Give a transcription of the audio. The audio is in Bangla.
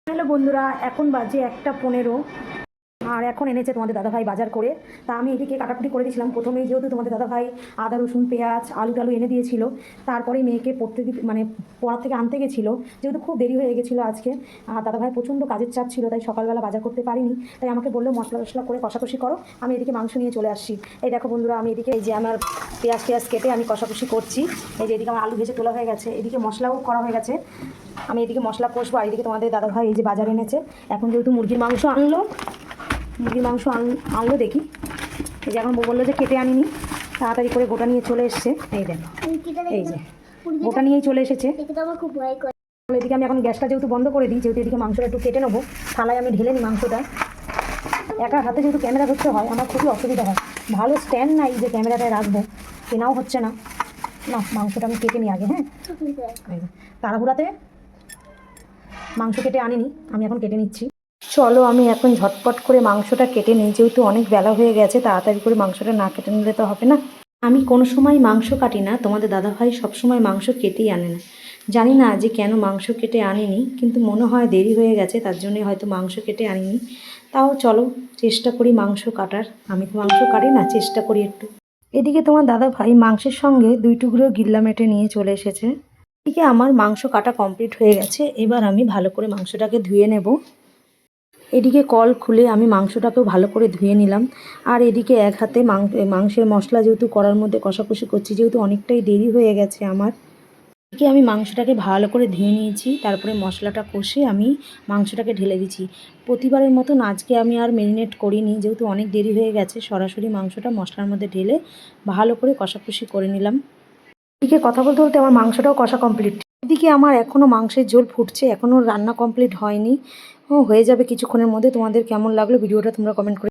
হ্যালো বন্ধুরা, এখন বাজে 1টা 15। আর এখন এনেছে তোমাদের দাদাভাই বাজার করে। তা আমি এদিকে কাটাকুটি করে দিয়েছিলাম প্রথমেই, যেহেতু তোমাদের দাদাভাই আদা রসুন পেঁয়াজ আলু টালু এনে দিয়েছিল। তারপরেই মেয়েকে পড়তে মানে পড়ার থেকে আনতে গেছিলো, যেহেতু খুব দেরি হয়ে গেছিলো আজকে। আর দাদাভাই প্রচণ্ড কাজের চাপ ছিল, তাই সকালবেলা বাজার করতে পারিনি। তাই আমাকে বললো মশলা টশলা করে কষাকষি করো, আমি এদিকে মাংস নিয়ে চলে আসছি। এই দেখো বন্ধুরা, আমি এদিকে এই যে আমার পেঁয়াজ কেটে আমি কষাকষি করছি। এই যে এদিকে আমার আলু ভেজে তোলা হয়ে গেছে, এদিকে মশলাও করা হয়ে গেছে। আমি এদিকে মশলা কষবো, আর এদিকে তোমাদের দাদাভাই এই যে বাজার এনেছে। এখন যেহেতু মুরগির মাংস আনলো দেখি। এই যে এখন বউ বললো যে কেটে আনিনি, তাড়াতাড়ি করে গোটা নিয়ে চলে এসছে। এই দেখো, এই যে গোটা নিয়েই চলে এসেছে। এদিকে আমি এখন গ্যাসটা যেহেতু বন্ধ করে দিই, যেহেতু এদিকে মাংসটা একটু কেটে নেবো, থালায় আমি ঢেলে নিই মাংসটা। একা হাতে যেহেতু ক্যামেরা ধরতে হয়, আমার খুবই অসুবিধা হয়। ভালো স্ট্যান্ড নাই যে ক্যামেরাটায় রাখবো, কেনাও হচ্ছে না। না, মাংসটা আমি কেটে নিই আগে। হ্যাঁ, তাড়াহুড়াতে মাংস কেটে আনিনি, আমি এখন কেটে নিচ্ছি। চলো আমি এখন ঝটপট করে মাংসটা কেটে নিই, যেহেতু অনেক বেলা হয়ে গেছে, তাড়াতাড়ি করে মাংসটা না কেটে নিলে তো হবে না। আমি কোনো সময় মাংস কাটি না, তোমাদের দাদাভাই সবসময় মাংস কেটেই আনে না। জানি না যে কেন মাংস কেটে আনিনি, কিন্তু মনে হয় দেরি হয়ে গেছে, তার জন্যই হয়তো মাংস কেটে আনিনি। তাও চলো চেষ্টা করি মাংস কাটার। আমি তো মাংস কাটি না, চেষ্টা করি একটু। এদিকে তোমার দাদাভাই মাংসের সঙ্গে 2 টুকরো গিল্লা মেটে নিয়ে চলে এসেছে। এদিকে আমার মাংস কাটা কমপ্লিট হয়ে গেছে, এবার আমি ভালো করে মাংসটাকে ধুয়ে নেব। এদিকে কল খুলে আমি মাংসটাকেও ভালো করে ধুয়ে নিলাম। আর এদিকে এক হাতে মাংসের মশলা যেহেতু করার মধ্যে কষাকষি করছি, যেহেতু অনেকটাই দেরি হয়ে গেছে আমার। এদিকে আমি মাংসটাকে ভালো করে ধুয়ে নিয়েছি, তারপরে মশলাটা কষে আমি মাংসটাকে ঢেলে দিচ্ছি। প্রতিবারের মতন আজকে আমি আর ম্যারিনেট করিনি, যেহেতু অনেক দেরি হয়ে গেছে। সরাসরি মাংসটা মশলার মধ্যে ঢেলে ভালো করে কষাকষি করে নিলাম। এদিকে কথা বলতে বলতে আমার মাংসটাও কষা কমপ্লিট। এদিকে আমার এখনও মাংসের ঝোল ফুটছে, এখনও রান্না কমপ্লিট হয়নি। হয়ে যাবে কিছুক্ষণের মধ্যে। তোমাদের কেমন লাগলো ভিডিওটা তোমরা কমেন্ট করে